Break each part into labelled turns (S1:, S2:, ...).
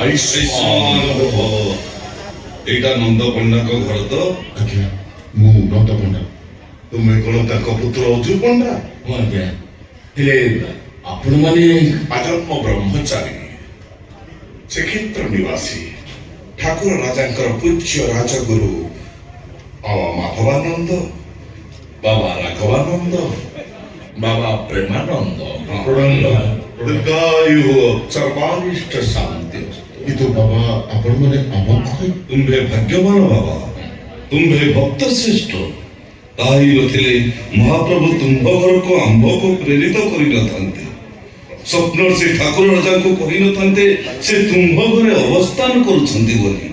S1: आयुष्मान भव एटा नंद पंडा को घर तो
S2: आज्ञा मु नंद पंडा तुमे कोन ताको पुत्र अजू पंडा
S3: ହଁ ଆଜ୍ଞା ହେଲେ ଆପଣମାନେ
S4: आजन्म ब्रह्मचारी श्रीक्षेत्र निवासी ठाकुर राजांकर पूज्य राजगुरु बाबा माधवानंद बाबा राघवानंद बाबा प्रेमानंद दीर्घायु सर्वारिष्ट शांति
S2: किंतु बाबा आपण माने आमक
S1: तुम्भे भाग्यवान बाबा तुम्भे भक्त श्रेष्ठ ताई नथिले महाप्रभु तुम्भ घर को आंब को प्रेरित करि नथांते स्वप्न से ठाकुर राजा को कहि नथांते से तुम्भ घरे अवस्थान करूछंती बोली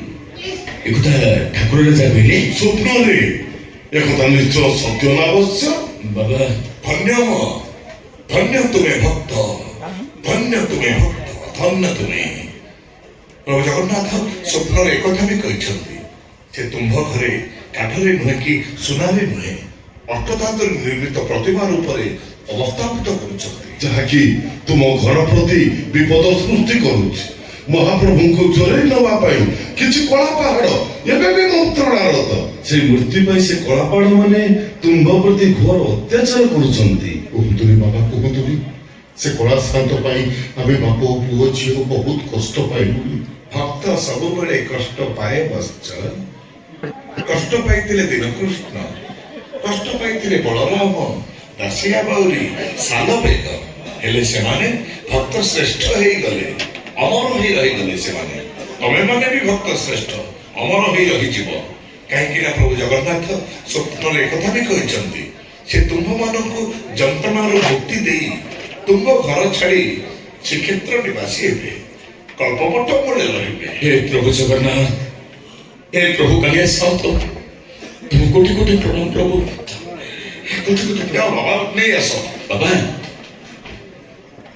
S3: ଏକଥା ଠାକୁର ରାଜା କହିଲେ
S2: स्वप्न रे एकता निश्चय सत्य ना अवश्य
S3: ବାବା
S4: धन्य धन्य तुम्हें भक्त धन्य तुम्हें भक्त धन्य तुम्हें प्रभु जगन्नाथ स्वप्न एक कथा भी कहते से तुम्भ घरे काठरे नुहे कि सुनारे नुहे अष्टधातु निर्मित प्रतिमा रूप अवस्थापित करुछंती
S2: जहाँकि तुम घर प्रति विपद सृष्टि करुछि महाप्रभु को जोरे नवा पाई किछि कला पहाड़ एबे भी मंत्रणारत
S1: से मूर्ति पाई से कलापाड़ माने तुम्भ प्रति घोर अत्याचार करूछंती
S2: कुहुतुरी बाबा कुहुतुरी से कला शांत पाई आमे बाप पुओ झियो बहुत कष्ट पाइलु
S4: भक्त सब बड़े कष्ट पाए बश्च कष्ट पाइथिले दीनकृष्ण कष्ट पाइथिले बलराम दासिया बाउरी सालबेग हेले सेमाने भक्त श्रेष्ठ हेई गले अमर हेई रही गले सेमाने तमे माने भी भक्त श्रेष्ठ अमर हेई रही जीव काहेकि ना प्रभु जगन्नाथ स्वप्न रे कथा भी कहिसंती से तुम्भ मानकु जंतनार मुक्ति देई तुम्भ घर छाड़ी श्रीक्षेत्र निवासी हेबे कल्पवट मूले रहिबे
S3: हे प्रभु जगन्नाथ हे प्रभु कालिया सात तुम कोटि कोटि प्रणाम प्रभु
S4: कुछ जाओ बाबा नहीं आसो
S3: बाबा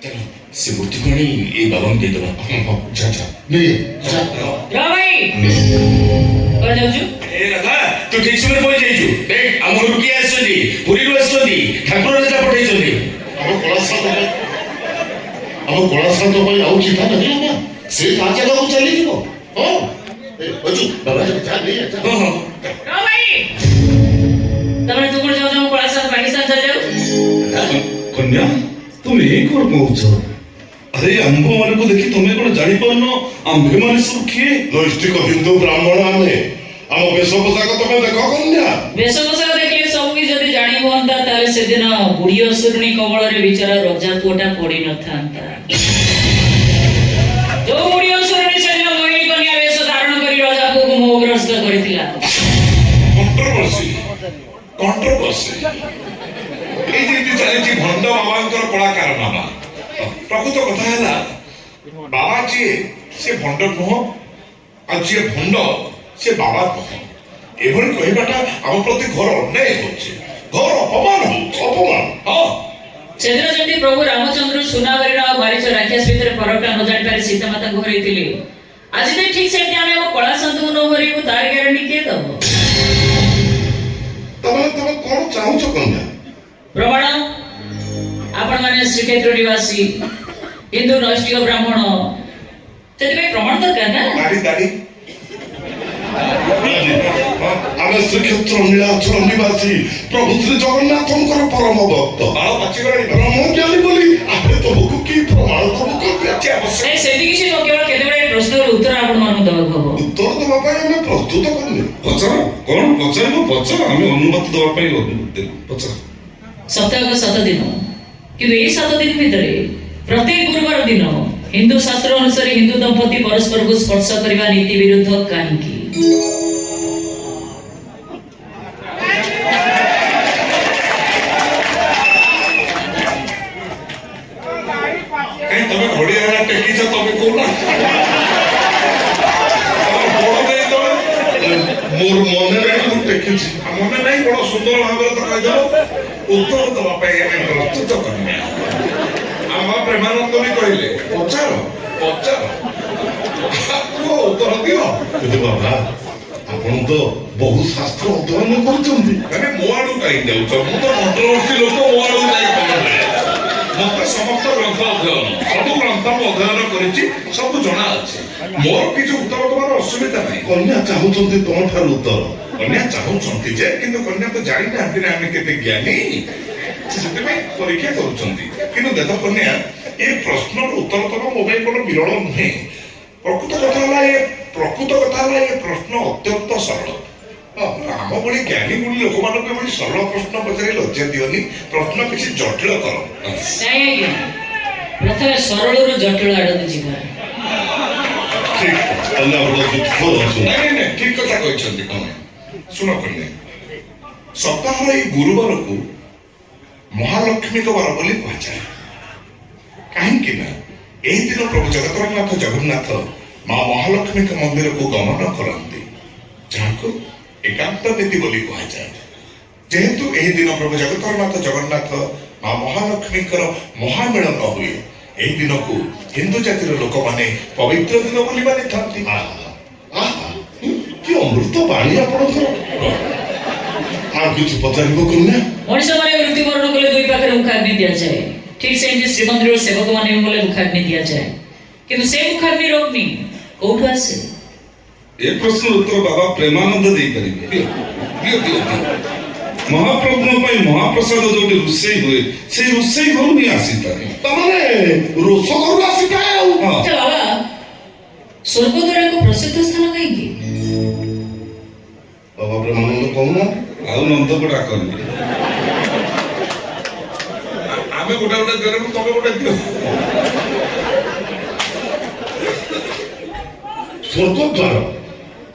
S3: चलो से मूर्ति को नहीं ये बाबा दे दो
S2: जा जा नहीं जा
S5: रामाई कौन जाऊँ
S3: ए राधा तू ठीक समय बोल जाइजु देख हम घर की आछली पुरी रो आछली ठाकुर राजा पठै छली
S2: हम कला शांत पाई आउ चिंता नहीं ना से राजा को चली जीवो हां अजू बाबा जा नहीं जा
S3: हां हां
S5: रामाई तमने तू कोण जाऊ पळासा पाकिस्तान चल जाऊ
S1: कन्या तुम ये कोन कहउछ अरे आंब मान को देखि तुमे कोन जानि परनो आंबे माने सब किए
S2: नैष्ठिक हिंदू ब्राह्मण आमे आम वेश पोशाक तुम देख कन्या
S5: वेशभूषा देखले सब की जदी जानि होंता ताले से दिन बुढ़ी असुरणी कमल रे बिचारा रजा पुटा पड़ी न थांता जो बुढ़ी असुरणी से दिन मोहिनी कन्या वेश धारण करी रजा को मोहग्रस्त करथिला
S4: कंट्रोवर्सी এই যে চালিছি ভণ্ড বাবাঙ্কর কলাকার নামা প্রকৃত কথা হেলা বাবা যে সে ভণ্ড নহ আর যে ভণ্ড সে বাবা নহ এভাবে কহিবাটা আমার প্রতি ঘর অন্যায় হচ্ছে ঘর অপমান হচ্ছে অপমান হ্যাঁ
S5: ସେଦିନ ଯେମିତି ପ୍ରଭୁ ରାମଚନ୍ଦ୍ର ସୁନାଗରିର ଆଉ ବାରିଚ ରାକ୍ଷସ ଭିତରେ ଫରକଟା ନ ଜାଣି ପାରି ସୀତା ମାତାଙ୍କୁ ହରେଇଥିଲେ ଆଜି ତ ଠିକ ସେମିତି ଆମେ ଆମ କଳା ସନ୍ତକୁ ନ ହରେଇବୁ ତାର ଗ୍ୟାରେଣ୍ଟି କିଏ ଦବ
S2: ତମେ କଣ ଚାହୁଁଛ କନ୍ୟା
S5: ପ୍ରମାଣ ଆପଣ ମାନେ ଶ୍ରୀକ୍ଷେତ୍ର ନିବାସୀ ହିନ୍ଦୁ ନୈଷ୍ଠିକ ବ୍ରାହ୍ମଣ ସେଥିପାଇଁ ପ୍ରମାଣ ଦରକାର ନା
S4: দাড়ি দাড়ি
S2: ଆମେ ଶ୍ରୀକ୍ଷେତ୍ର ନୀଳାଚଳ ନିବାସୀ ପ୍ରଭୁ ଶ୍ରୀ ଜଗନ୍ନାଥଙ୍କର ପରମ ଭକ୍ତ
S4: ବାଳ ପାଚିଗଲାଣି
S2: ବ୍ରହ୍ମଜ୍ଞାନୀ ବୋଲି ଆମେ ତମକୁ କି ପ୍ରମାଣ ଦବୁ କନ୍ୟା
S5: ନାଇଁ ସେମିତି କିଛି ନୁହଁ କେବଳ କେତେ ଗୁଡ଼ାଏ ପ୍ରଶ୍ନର ଉତ୍ତର ଆପଣମାନଙ୍କୁ ଦେବାକୁ ହବ
S2: ଉତ୍ତର ଦେବା ପାଇଁ ଆମେ ପ୍ରସ୍ତୁତ କନ୍ୟା
S1: ପଚାର କଣ ପଚାରିବ ପଚାର ଆମେ ଅନୁମତି ଦେବା ପାଇଁ ପଚାର
S5: ସପ୍ତାହକ 7 ଦିନ କିନ୍ତୁ ଏଇ 7 ଦିନ ଭିତରେ ପ୍ରତ୍ୟେକ ଗୁରୁବାର ଦିନ ହିନ୍ଦୁ ଶାସ୍ତ୍ର ଅନୁସାରେ ହିନ୍ଦୁ ଦମ୍ପତି ପରସ୍ପରକୁ ସ୍ପର୍ଶ କରିବା ନୀତି ବିରୁଦ୍ଧ କାହିଁକି
S4: କାଇଁ ତମେ ଘୋଡିଆ ହେଲା ଟେକିଛ ତମେ କହୁନା ବଡ ଦେଇ ତମେ
S2: ମୋର ମନେ ନାହିଁ ମୁଁ ଦେଖିଛି
S4: ମନେ ନାହିଁ ବଡ ସୁନ୍ଦର ଭାବରେ ତ କହିଦେବ ଉତ୍ତର ଦେବା ପାଇଁ ଆମେ ପ୍ରସ୍ତୁତ କନ୍ୟା ଆମ ପ୍ରେମାନନ୍ଦ ବି କହିଲେ ପଚାର ପଚାର କୁହ ଉତ୍ତର ଦିଅ
S2: କିନ୍ତୁ ବାବା ଆପଣ ତ ବହୁ ଶାସ୍ତ୍ର ଅଧ୍ୟୟନ କରୁଛନ୍ତି
S4: ମାନେ ମୋ ଆଡୁ କାହିଁ ଯାଉଛ ମୁଁ ତ କଣ୍ଟ୍ରୋଭର୍ସି ଲୋକ ମୋ ଆଡୁ କାହିଁ ମତେ ସମସ୍ତ ଗ୍ରନ୍ଥ ଅଧ୍ୟୟନ ସବୁ ଗ୍ରନ୍ଥ ମୁଁ ଅଧ୍ୟୟନ କରିଛି ସବୁ ଜଣା ଅଛି ମୋର କିଛି ଉତ୍ତର ଦେବାର ଅସୁବିଧା ନାହିଁ
S2: କନ୍ୟା ଚାହୁଁଛନ୍ତି ତମ ଠାରୁ ଉତ୍ତର।
S4: କନ୍ୟା ଚାହୁଁଛନ୍ତି ଯେ କିନ୍ତୁ କନ୍ୟା ତ ଜାଣିନାହାନ୍ତି ନା ଆମେ କେତେ ଜ୍ଞାନୀ ସେ ସେଥିପାଇଁ ପରୀକ୍ଷା କରୁଛନ୍ତି କିନ୍ତୁ ଦେଖ କନ୍ୟା ଏ ପ୍ରଶ୍ନର ଉତ୍ତର ତକ ମୋ ପାଇଁ কোনো ବିରଳ ନୁହେଁ ପ୍ରକୃତ କଥା ହେଲା ଏ ପ୍ରଶ୍ନ ଅତ୍ୟନ୍ତ ସରଳ ଆମ ଭଳି ଜ୍ଞାନୀ ଭଳି ଲୋକମାନଙ୍କୁ ଏଭଳି ସରଳ ପ୍ରଶ୍ନ ପଚାରି ଲଜ୍ଜା ଦିଅନି ପ୍ରଶ୍ନ କିଛି ଜଟିଳ କର
S5: ନାଇଁ ଆଜ୍ଞା ପ୍ରଥମେ ସରଳରୁ ଜଟିଳ ଆଡକୁ ଯିବା।
S2: ଠିକ କନ୍ୟା ବଡ଼ ଦୁଃଖ ଅଛୁ।
S4: ନାଇଁ ଠିକ କଥା କହିଛନ୍ତି କନ୍ୟା ଶୁଣ କନ୍ୟା ସପ୍ତାହର ଏଇ ଗୁରୁବାରକୁ ମହାଲକ୍ଷ୍ମୀଙ୍କ ବାର ବୋଲି କୁହାଯାଏ କାହିଁକି ନା ଏହି ଦିନ ପ୍ରଭୁ ଜଗତରନାଥ ଜଗନ୍ନାଥ ମା ମହାଲକ୍ଷ୍ମୀଙ୍କ ମନ୍ଦିରକୁ ଗମନ କରନ୍ତି ଯାହାକୁ ଏକାନ୍ତ ନୀତି ବୋଲି କୁହାଯାଏ ଯେହେତୁ ଏହି ଦିନ ପ୍ରଭୁ ଜଗତରନାଥ ଜଗନ୍ନାଥ ମା ମହାଲକ୍ଷ୍ମୀଙ୍କର ମହାମିଳନ ହୁଏ ଏହି ଦିନକୁ ହିନ୍ଦୁ ଜାତିର ଲୋକମାନେ ପବିତ୍ର ଦିନ ବୋଲି ମାନିଥାନ୍ତି
S2: ଆହା କି ଅମୃତ ବାଣୀ ଆପଣଙ୍କର। ଆଉ କିଛି ପଚାରିବ କନ୍ୟା?
S5: ମଣିଷ ମାନେ ମୃତ୍ୟୁବରଣ କଲେ ଦୁଇ ପାଖରେ ମୁଖାଗ୍ନି ଦିଆଯାଏ ଠିକ ସେମିତି ଶ୍ରୀମନ୍ଦିରର ସେବକ ମାନେ ଗଲେ ମୁଖାଗ୍ନି ଦିଆଯାଏ କିନ୍ତୁ ସେ ମୁଖାଗ୍ନିର ଅଗ୍ନି କୋଉଠୁ ଆସେ?
S1: ଏ ପ୍ରଶ୍ନର ଉତ୍ତର ବାବା ପ୍ରେମାନନ୍ଦ ଦେଇପାରିବେ। ମହାପ୍ରଭୁଙ୍କ ପାଇଁ ମହାପ୍ରସାଦ ଯୋଉଠି ରୋଷେଇ ହୁଏ ସେଇ ରୋଷେଇ ଘରୁ ହିଁ ଆସିଥାଏ।
S2: ତାମାନେ ରୋଷ ଘରୁ ଆସିଥାଏ ଆଉ।
S5: ଆଚ୍ଛା ବାବା ସ୍ୱର୍ଗଦ୍ୱାର ଏକ ପ୍ରସିଦ୍ଧ ସ୍ଥାନ କାହିଁକି?
S2: ବାବା ପ୍ରେମାନନ୍ଦ କହୁନା।
S1: ଆଉ ନନ୍ଦକୁ ଡାକନ୍ତି।
S4: ଆମେ ଗୋଟେ ଦେଲେ ତମେ ଗୋଟେ ଦିଅ
S2: ସ୍ୱର୍ଗଦ୍ୱାର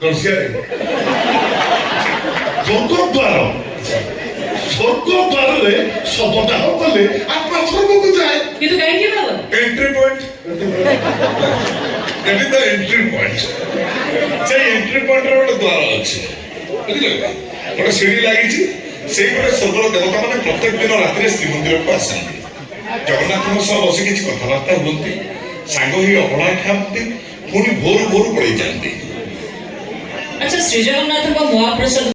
S4: ଦର୍ଶିଆରେ
S2: ସ୍ୱର୍ଗଦ୍ୱାର ସ୍ୱର୍ଗଦ୍ୱାରରେ ଶବଦାହ କଲେ ଆତ୍ମା ସ୍ୱର୍ଗକୁ ଯାଏ।
S5: କିନ୍ତୁ କାହିଁକି ବାବା?
S4: Entry point that is the entry point ସେଇ ଏଣ୍ଟ୍ରି ପଏଣ୍ଟରେ ଗୋଟେ ଦ୍ୱାର ଅଛି ବୁଝିଲେ ଗୋଟେ ସିଡ଼ି ଲାଗିଛି ସେଇପଟେ ସ୍ୱର୍ଗର ଦେବତାମାନେ ପ୍ରତ୍ୟେକ ଦିନ ରାତିରେ ଶ୍ରୀମନ୍ଦିରକୁ ଆସନ୍ତି ଜଗନ୍ନାଥଙ୍କ ସହ ବସି କିଛି କଥାବାର୍ତ୍ତା ହୁଅନ୍ତି ସାଙ୍ଗ ହେଇ ଅବଢ଼ା ଖାଆନ୍ତି ପୁଣି ଭୋରୁ ପଳେଇ ଯାଆନ୍ତି।
S5: ଆଚ୍ଛା ଶ୍ରୀ ଜଗନ୍ନାଥଙ୍କ ମହାପ୍ରସାଦ